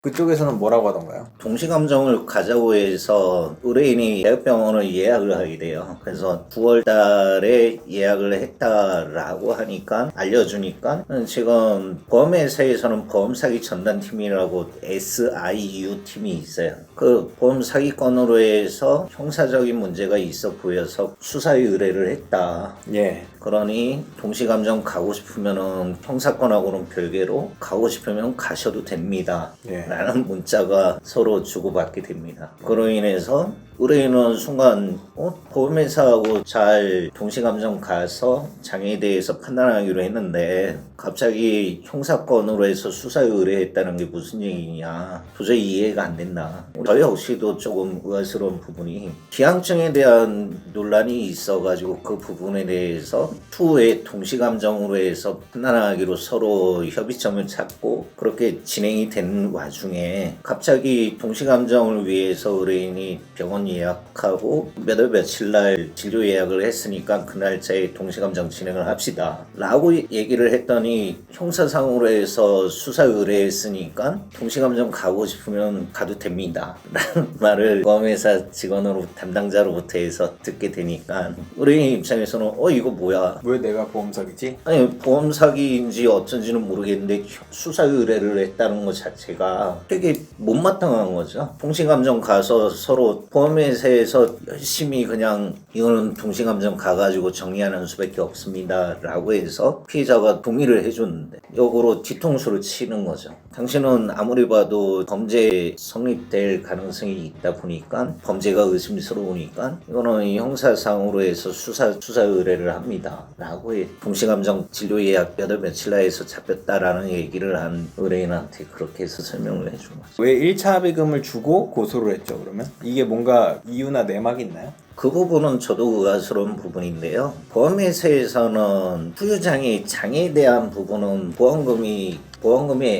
그쪽에서는 뭐라고 하던가요? 동시감정을 가자고 해서 의뢰인이 대학병원을 예약을 하게 돼요. 그래서 9월 달에 예약을 했다라고 하니까 알려주니까 지금 보험회사에서는 보험사기 전담팀이라고 SIU 팀이 있어요. 그 보험사기 건으로 해서 형사적인 문제가 있어 보여서 수사 의뢰를 했다. 예. 그러니 동시감정 가고 싶으면은 형사건하고는 별개로 가고 싶으면 가셔도 됩니다. 예. 라는 문자가 서로 주고받게 됩니다. 그로 인해서 의뢰인은 순간 보험회사하고 잘 동시감정 가서 장애에 대해서 판단하기로 했는데 갑자기 형사건으로 해서 수사 의뢰했다는 게 무슨 얘기냐, 도저히 이해가 안 된다. 저희 역시도 조금 의아스러운 부분이 기항증에 대한 논란이 있어가지고 그 부분에 대해서 투의 동시감정으로 해서 판단하기로 서로 협의점을 찾고 그렇게 진행이 된 와중에 갑자기 동시감정을 위해서 의뢰인이 병원 예약하고 몇 월 며칠 날 진료 예약을 했으니까 그 날짜에 동시감정 진행을 합시다 라고 얘기를 했더니 형사상으로 해서 수사 의뢰했으니까 동시감정 가고 싶으면 가도 됩니다 라는 말을 보험회사 직원으로 담당자로부터 해서 듣게 되니까 의뢰인 입장에서는 이거 뭐야, 왜 내가 보험 사기지? 아니 보험 사기인지 어쩐지는 모르겠는데 수사 의뢰를 했다는 것 자체가 되게 못마땅한 거죠. 동시감정 가서 서로 보험회사에서 열심히 그냥 이거는 동시감정 가가지고 정리하는 수밖에 없습니다 라고 해서 피해자가 동의를 해줬는데 역으로 뒤통수를 치는 거죠. 당신은 아무리 봐도 범죄 성립될 가능성이 있다 보니까 범죄가 의심스러우니까 이거는 형사상으로 해서 수사 의뢰를 합니다 라고 해. 동시감정 진료 예약 몇 월 며칠 날에서 잡혔다라는 얘기를 한 의뢰인한테 그렇게 해서 설명을 해준 거죠. 왜 1차 합의금을 주고 고소를 했죠, 그러면? 이게 뭔가 이유나 내막이 있나요? 그 부분은 저도 의아스러운 부분인데요. 보험회사에서는 후유장애 장애에 대한 부분은 보험금의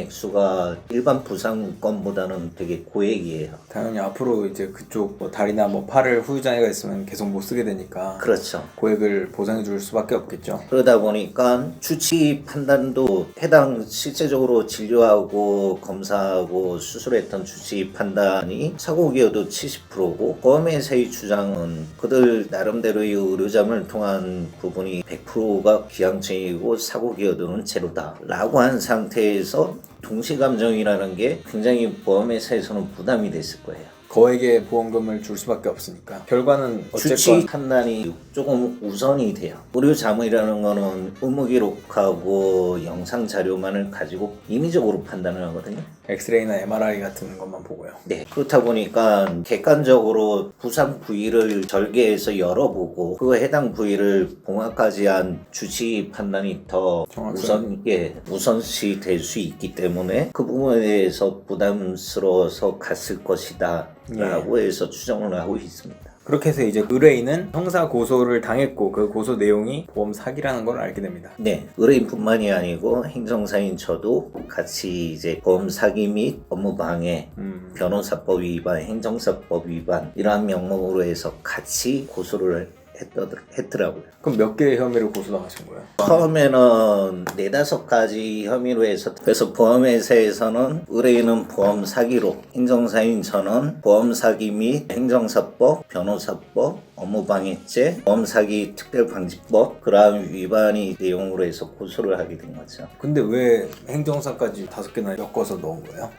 액수가 일반 부상건보다는 되게 고액이에요. 당연히 앞으로 이제 그쪽 뭐 다리나 뭐 팔을 후유장애가 있으면 계속 못 쓰게 되니까 그렇죠. 고액을 보상해 줄 수밖에 없겠죠. 그러다 보니까 주치 판단도 해당 실제적으로 진료하고 검사하고 수술했던 주치 판단이 사고 기여도 70%고 보험회사의 주장은 그들 나름대로의 의료자문을 통한 부분이 100%가 기항증이고 사고 기여도는 제로다 라고 한 상태에서 동시감정이라는 게 굉장히 보험회사에서는 부담이 됐을 거예요. 거액의 보험금을 줄 수밖에 없으니까 결과는 주치 어쨌건 판단이 조금 우선이 돼요. 의료자문이라는 거는 의무기록하고 영상 자료만을 가지고 임의적으로 판단을 하거든요. 엑스레이나 MRI 같은 것만 보고요. 네, 그렇다 보니까 객관적으로 부상 부위를 절개해서 열어보고 그 해당 부위를 봉합까지 한 주치 판단이 더 우선시 될 수 있기 때문에 그 부분에 대해서 부담스러워서 갔을 것이다 라고 해서 추정을 하고 있습니다. 그렇게 해서 이제 의뢰인은 형사 고소를 당했고 그 고소 내용이 보험 사기라는 걸 알게 됩니다. 네, 의뢰인뿐만이 아니고 행정사인 저도 같이 이제 보험 사기 및 업무 방해, 변호사법 위반, 행정사법 위반 이러한 명목으로 해서 같이 고소를 했더라고요. 그럼 몇 개의 혐의를 고소당하신 거예요? 처음에는 4-5가지 혐의로 해서 그래서 보험회사에서는 의뢰인은 보험 사기로, 행정사인 저는 보험 사기 및 행정사법, 변호사법, 업무방해죄, 보험사기 특별방지법 그러한 위반이 내용으로 해서 고소를 하게 된 거죠. 근데 왜 행정사까지 5개나 엮어서 넣은 거예요?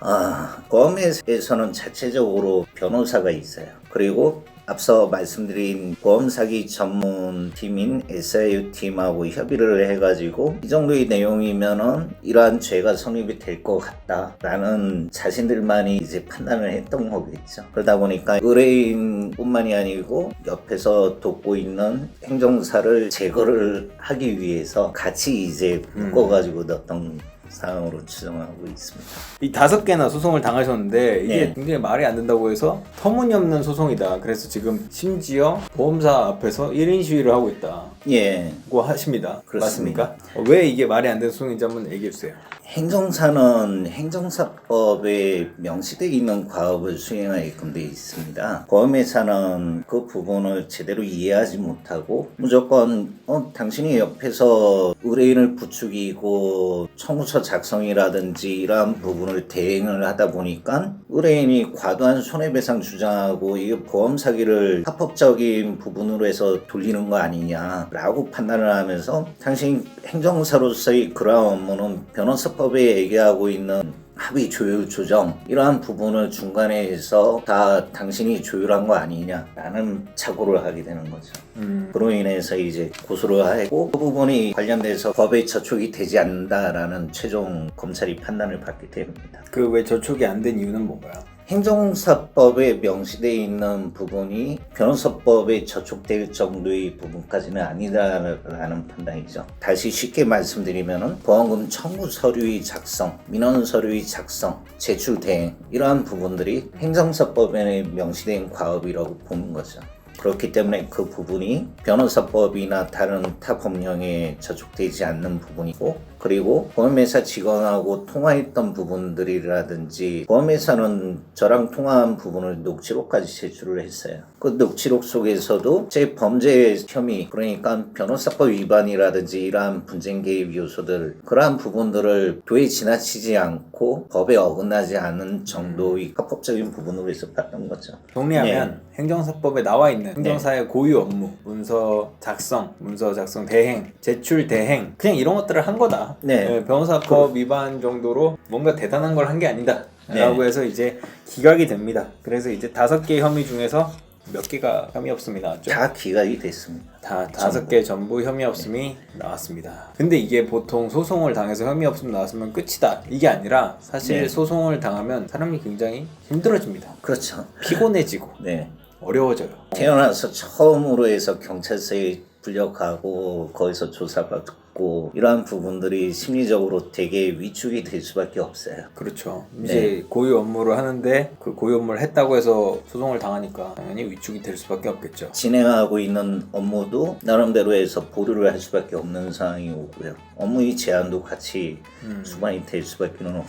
보험회사에서는 자체적으로 변호사가 있어요. 그리고 앞서 말씀드린 보험사기 전문팀인 SIU 팀하고 협의를 해가지고 이 정도의 내용이면은 이러한 죄가 성립이 될 것 같다라는 자신들만이 이제 판단을 했던 거겠죠. 그러다 보니까 의뢰인뿐만이 아니고 옆에서 돕고 있는 행정사를 제거를 하기 위해서 같이 이제 묶어가지고 넣었던 상황으로 추정하고 있습니다. 이 5개나 소송을 당하셨는데 이게 네. 굉장히 말이 안 된다고 해서 터무니없는 소송이다. 그래서 지금 심지어 보험사 앞에서 1인 시위를 하고 있다고 예, 하십니다. 그렇습니다. 맞습니까? 왜 이게 말이 안 되는 소송인지 한번 얘기해 주세요. 행정사는 행정사법에 명시되어 있는 과업을 수행하게끔 되어 있습니다. 보험회사는 그 부분을 제대로 이해하지 못하고 무조건 당신이 옆에서 의뢰인을 부추기고 청구서 작성이라든지 이러한 부분을 대행을 하다 보니까 의뢰인이 과도한 손해배상 주장하고 이게 보험 사기를 합법적인 부분으로 해서 돌리는 거 아니냐라고 판단을 하면서 당신 행정사로서의 그러한 업무는 변호사법에 얘기하고 있는 합의 조율 조정 이러한 부분을 중간에 해서 다 당신이 조율한 거 아니냐라는 착오를 하게 되는 거죠. 그로 인해서 이제 고소를 하고 그 부분이 관련돼서 법에 저촉이 되지 않는다라는 최종 검찰이 판단을 받게 됩니다. 그 왜 저촉이 안 된 이유는 뭔가요? 행정사법에 명시되어 있는 부분이 변호사법에 저촉될 정도의 부분까지는 아니다라는 판단이죠. 다시 쉽게 말씀드리면 보험금 청구 서류의 작성, 민원 서류의 작성, 제출 대행 이러한 부분들이 행정사법에 명시된 과업이라고 보는 거죠. 그렇기 때문에 그 부분이 변호사법이나 다른 타 법령에 저촉되지 않는 부분이고 그리고 보험회사 직원하고 통화했던 부분들이라든지 보험회사는 저랑 통화한 부분을 녹취록까지 제출을 했어요. 그 녹취록 속에서도 제 범죄 혐의 그러니까 변호사법 위반이라든지 이러한 분쟁 개입 요소들 그러한 부분들을 도에 지나치지 않고 법에 어긋나지 않은 정도의 합법적인 부분으로 해서 봤던 거죠. 정리하면 행정사법에 나와 있는 행정사의 고유 업무, 문서 작성 대행, 제출 대행 그냥 이런 것들을 한 거다. 변호사법 위반 정도로 뭔가 대단한 걸 한 게 아니다 라고 해서 이제 기각이 됩니다. 그래서 이제 5개 혐의 중에서 몇 개가 혐의 없음이 나왔죠? 다 기각이 됐습니다. 다 5개 전부 혐의 없음이 나왔습니다. 근데 이게 보통 소송을 당해서 혐의 없음 나왔으면 끝이다 이게 아니라 사실 소송을 당하면 사람이 굉장히 힘들어집니다. 그렇죠. 피곤해지고 어려워져요. 태어나서 처음으로 해서 경찰서에 불려가고 거기서 조사받고 이러한 부분들이 심리적으로 되게 위축이 될 수밖에 없어요. 그렇죠. 이제 고유 업무를 하는데 그 고유 업무를 했다고 해서 소송을 당하니까 당연히 위축이 될 수밖에 없겠죠. 진행하고 있는 업무도 나름대로 해서 보류를 할 수밖에 없는 상황이 오고요. 업무의 제한도 같이 수반이 될 수밖에 없고.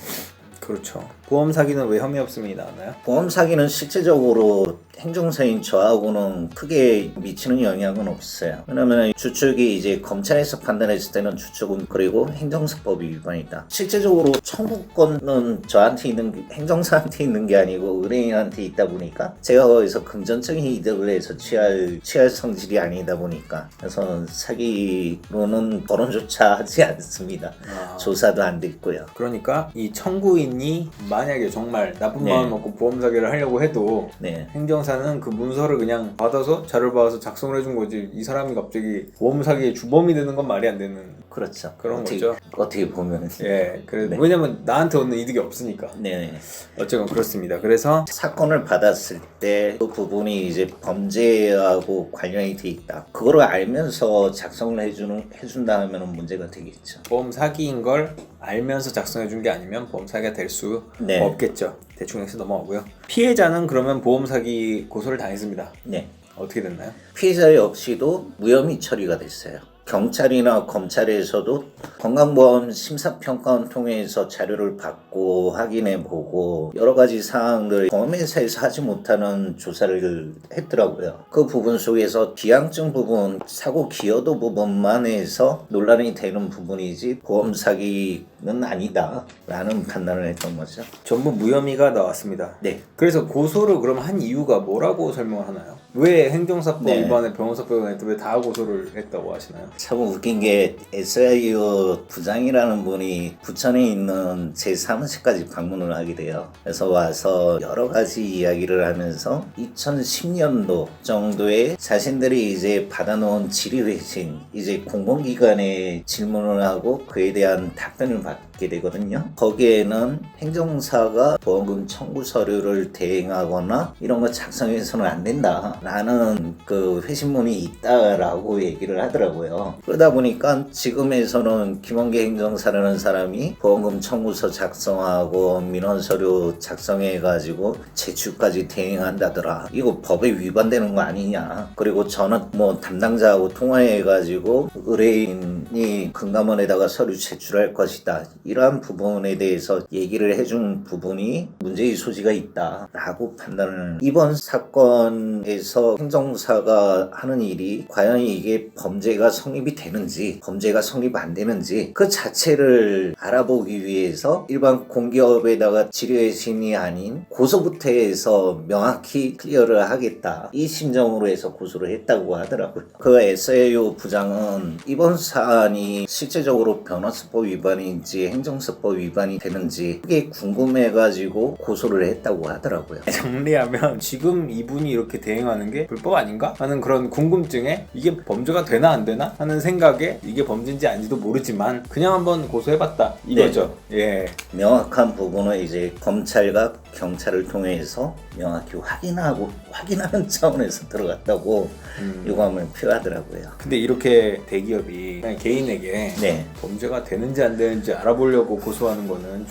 그렇죠. 보험 사기는 왜 혐의 없음이 나왔나요? 보험 사기는 실제적으로 행정사인 저하고는 크게 미치는 영향은 없어요. 왜냐면 주축이 이제 검찰에서 판단했을 때는 주축은 그리고 행정사법 위반이다. 실제적으로 청구권은 저한테 있는 행정사한테 있는 게 아니고 의뢰인한테 있다 보니까 제가 거기서 금전적인 이득을 해서 취할 성질이 아니다 보니까 그래서 사기로는 거론조차 하지 않습니다. 조사도 안 됐고요. 그러니까 이 청구인이 만약에 정말 나쁜 마음 먹고 보험 사기를 하려고 해도 행정사는 그 문서를 그냥 받아서 자료를 받아서 작성을 해준 거지 이 사람이 갑자기 보험 사기의 주범이 되는 건 말이 안 되는 그렇죠. 그런 거죠. 어떻게 보면 왜냐면 나한테 얻는 이득이 없으니까. 어쨌건 그렇습니다. 그래서 사건을 받았을 때 그 부분이 이제 범죄하고 관련이 돼 있다. 그거를 알면서 작성을 해준다 하면 문제가 되겠죠. 보험 사기인 걸 알면서 작성해 준 게 아니면 보험 사기가 될 수 없겠죠. 대충 해서 넘어가고요. 피해자는 그러면 보험 사기 고소를 당했습니다. 어떻게 됐나요? 피해자 역시도 무혐의 처리가 됐어요. 경찰이나 검찰에서도 건강보험 심사평가원 통해서 자료를 받고 확인해보고 여러 가지 사항들 보험회사에서 하지 못하는 조사를 했더라고요. 그 부분 속에서 비양증 부분, 사고 기여도 부분만 해서 논란이 되는 부분이지 보험 사기는 아니다 라는 판단을 했던 거죠. 전부 무혐의가 나왔습니다. 그래서 고소를 그럼 한 이유가 뭐라고 설명을 하나요? 왜 행정사법 위반에 변호사법 위반에 왜 다 고소를 했다고 하시나요? 참 웃긴 게 SIU 부장이라는 분이 부천에 있는 제 사무실까지 방문을 하게 돼요. 그래서 와서 여러 가지 이야기를 하면서 2010년도 정도에 자신들이 이제 받아놓은 질의회신 이제 공공기관에 질문을 하고 그에 대한 답변을 받게 되거든요. 거기에는 행정사가 보험금 청구 서류를 대행하거나 이런 거 작성해서는 안 된다 라는 그 회신문이 있다라고 얘기를 하더라고요. 그러다 보니까 지금에서는 김원계 행정사라는 사람이 보험금 청구서 작성하고 민원서류 작성해가지고 제출까지 대행한다더라. 이거 법에 위반되는 거 아니냐. 그리고 저는 뭐 담당자하고 통화해가지고 의뢰인이 금감원에다가 서류 제출할 것이다. 이러한 부분에 대해서 얘기를 해준 부분이 문제의 소지가 있다라고 판단을 이번 사건에서 행정사가 하는 일이 과연 이게 범죄가 성립이 되는지 범죄가 성립 안 되는지 그 자체를 알아보기 위해서 일반 공기업에다가 지뢰의 신이 아닌 고소부터 해서 명확히 클리어를 하겠다 이 심정으로 해서 고소를 했다고 하더라고요. 그 SAO 부장은 이번 사안이 실제적으로 변호사법 위반인지 행정사법 위반이 되는지 그게 궁금해가지고 고소를 했다고 하더라고요. 정리하면 지금 이분이 이렇게 대응하는 게 불법 아닌가? 하는 그런 궁금증에 이게 범죄가 되나 안 되나? 하는 생각에 이게 범죄인지 아닌지도 모르지만 그냥 한번 고소해봤다 이거죠. 네. 예. 명확한 부분은 이제 검찰과 경찰을 통해서 명확히 확인하는 차원에서 들어갔다고 유감을 표하더라고요. 근데 이렇게 대기업이 그냥 개인에게 네. 범죄가 되는지 안 되는지 알아보려고 고소하는 거는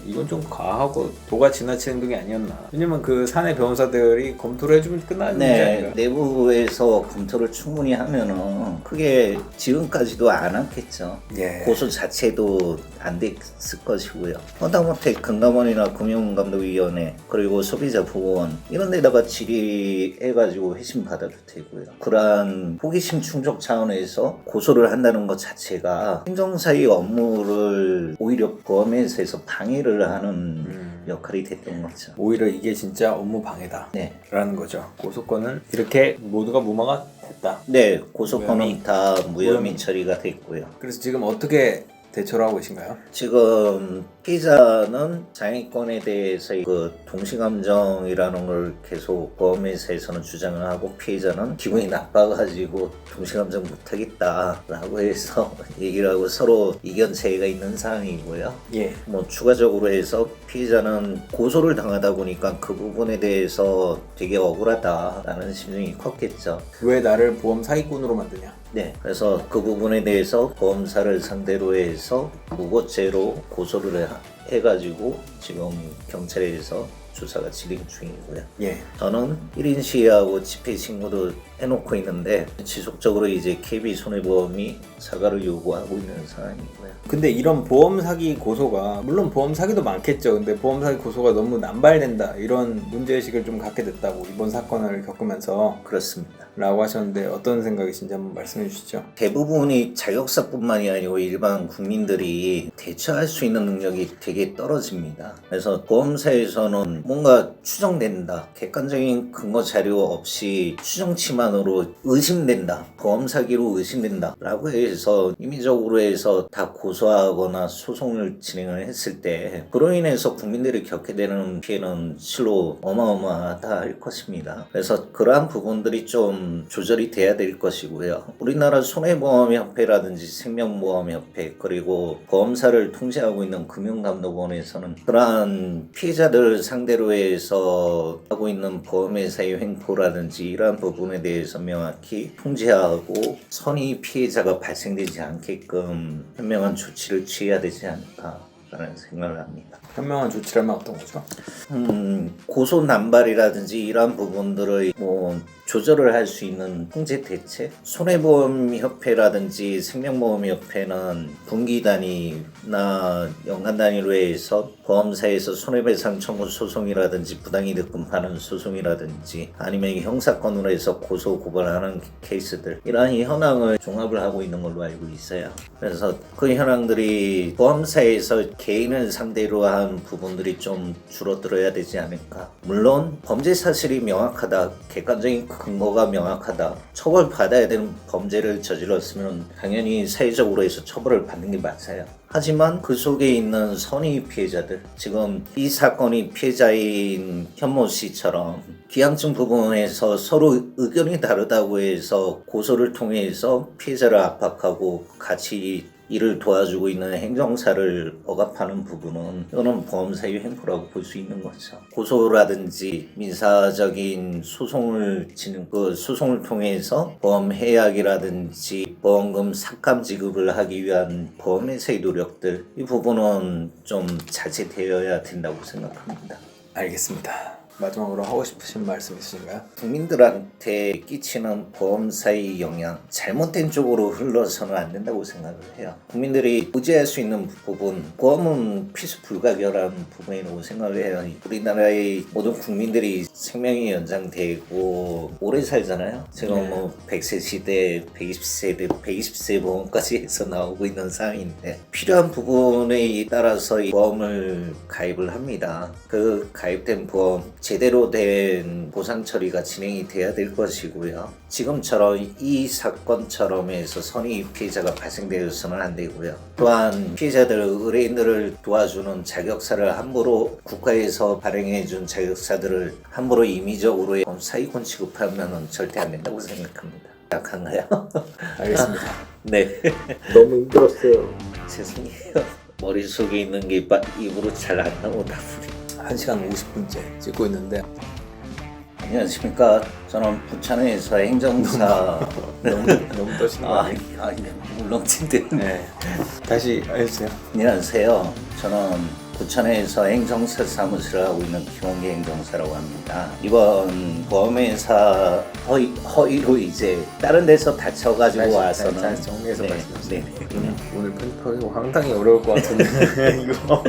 이건 좀 과하고 도가 지나치는 행동이 아니었나. 왜냐면 그 사내 변호사들이 검토를 해주면 끝나는 문제 아닌가. 내부에서 검토를 충분히 하면은 그게 지금까지도 안 왔겠죠. 예. 고소 자체도 안 됐을 것이고요. 하다못해 금감원이나 금융감독위원회 그리고 소비자보호원 이런 데다가 질의해가지고 회신 받아도 되고요. 그러한 호기심 충족 차원에서 고소를 한다는 것 자체가 행정사의 업무를 오히려 범해서 방해를 하는 역할이 됐던 거죠. 오히려 이게 진짜 업무 방해다. 네. 라는 거죠. 고소권은 이렇게 모두가 무마가 됐다. 네, 고소권은 다 무혐의 처리가 됐고요. 그래서 지금 어떻게 대처를 하고 계신가요? 지금 피해자는 장애권에 대해서 그 동시감정이라는 걸 계속 보험회사에서는 주장을 하고 피해자는 기분이 나빠가지고 동시감정 못하겠다라고 해서 얘기를 하고 서로 이견 차이가 있는 상황이고요. 예. 뭐 추가적으로 해서 피해자는 고소를 당하다 보니까 그 부분에 대해서 되게 억울하다라는 심정이 컸겠죠. 왜 나를 보험 사기꾼으로 만드냐? 네, 그래서 그 부분에 대해서 보험사를 상대로 해서 무고죄로 고소를 해가지고 지금 경찰에서 조사가 진행 중이고요. 예. 저는 1인 시위하고 집회 신고도 해놓고 있는데 지속적으로 이제 KB손해보험이 사과를 요구하고 있는 상황이고요. 근데 이런 보험 사기 고소가 물론 보험 사기도 많겠죠. 근데 보험 사기 고소가 너무 남발된다 이런 문제의식을 좀 갖게 됐다고 이번 사건을 겪으면서 그렇습니다. 라고 하셨는데 어떤 생각이신지 한번 말씀해 주시죠. 대부분이 자격사뿐만이 아니고 일반 국민들이 대처할 수 있는 능력이 되게 떨어집니다. 그래서 보험사에서는 뭔가 추정된다, 객관적인 근거 자료 없이 추정치만으로 의심된다, 보험 사기로 의심된다 라고 해서 임의적으로 해서 다 고소하거나 소송을 진행을 했을 때 그로 인해서 국민들이 겪게 되는 피해는 실로 어마어마하다 할 것입니다. 그래서 그러한 부분들이 좀 조절이 돼야 될 것이고요. 우리나라 손해보험협회라든지 생명보험협회 그리고 보험사를 통제하고 있는 금융감독원에서는 그러한 피해자들 상대로 해서 하고 있는 보험회사의 횡포라든지 이러한 부분에 대해서 명확히 통제하고 선의 피해자가 발생되지 않게끔 현명한 조치를 취해야 되지 않을까라는 생각을 합니다. 현명한 조치라면 어떤 거죠? 고소 남발이라든지 이러한 부분들의 뭐 조절을 할 수 있는 통제 대책? 손해보험협회라든지 생명보험협회는 분기 단위나 연간 단위로 해서 보험사에서 손해배상 청구 소송이라든지 부당이득 금하는 소송이라든지 아니면 형사건으로 해서 고소 고발하는 케이스들 이러한 현황을 종합을 하고 있는 걸로 알고 있어요. 그래서 그 현황들이 보험사에서 개인을 상대로 한 부분들이 좀 줄어들어야 되지 않을까. 물론 범죄 사실이 명확하다, 객관적인 근거가 명확하다, 처벌받아야 되는 범죄를 저질렀으면 당연히 사회적으로 해서 처벌을 받는 게 맞아요. 하지만 그 속에 있는 선의 피해자들, 지금 이 사건이 피해자인 현모 씨처럼 기한증 부분에서 서로 의견이 다르다고 해서 고소를 통해서 피해자를 압박하고 같이 이를 도와주고 있는 행정사를 억압하는 부분은 이거는 보험사의 횡포라고 볼 수 있는 거죠. 고소라든지 민사적인 소송을 소송을 통해서 보험 해약이라든지 보험금 삭감 지급을 하기 위한 보험회사의 노력들 이 부분은 좀 자제되어야 된다고 생각합니다. 알겠습니다. 마지막으로 하고 싶으신 말씀 있으신가요? 국민들한테 끼치는 보험사의 영향 잘못된 쪽으로 흘러서는 안 된다고 생각을 해요. 국민들이 의지할 수 있는 부분, 보험은 필수 불가결한 부분이라고 생각을 해요. 우리나라의 모든 국민들이 생명이 연장되고 오래 살잖아요. 지금 뭐 100세 시대, 120세대, 120세 보험까지 해서 나오고 있는 상황인데 필요한 부분에 따라서 이 보험을 가입을 합니다. 그 가입된 보험 제대로 된 보상 처리가 진행이 돼야 될 것이고요. 지금처럼 이 사건처럼 해서 선의 피해자가 발생되어서는 안 되고요. 또한 피해자들, 의뢰인들을 도와주는 자격사를 함부로 국가에서 발행해준 자격사들을 함부로 임의적으로 사기꾼 취급하면 절대 안 된다고 생각합니다. 약한가요? 알겠습니다. 네. 너무 힘들었어요. 죄송해요. 머릿속에 있는 게 입으로 잘 안 나오다 보니. 1시간 50분째 찍고 있는데 안녕하십니까. 저는 부천에서 행정사 너무 떠시는 거 아니에요? 물렁친데. 네. 다시 해주세요. 안녕하세요. 저는 부천에서 행정사 사무실을 하고 있는 김원기 행정사라고 합니다. 이번 보험회사 허위로 이제 다른 데서 다쳐가지고 와서는 잘 정리해서 말씀하세요. 네. 오늘 편집하기 상당히 어려울 것 같은데 이거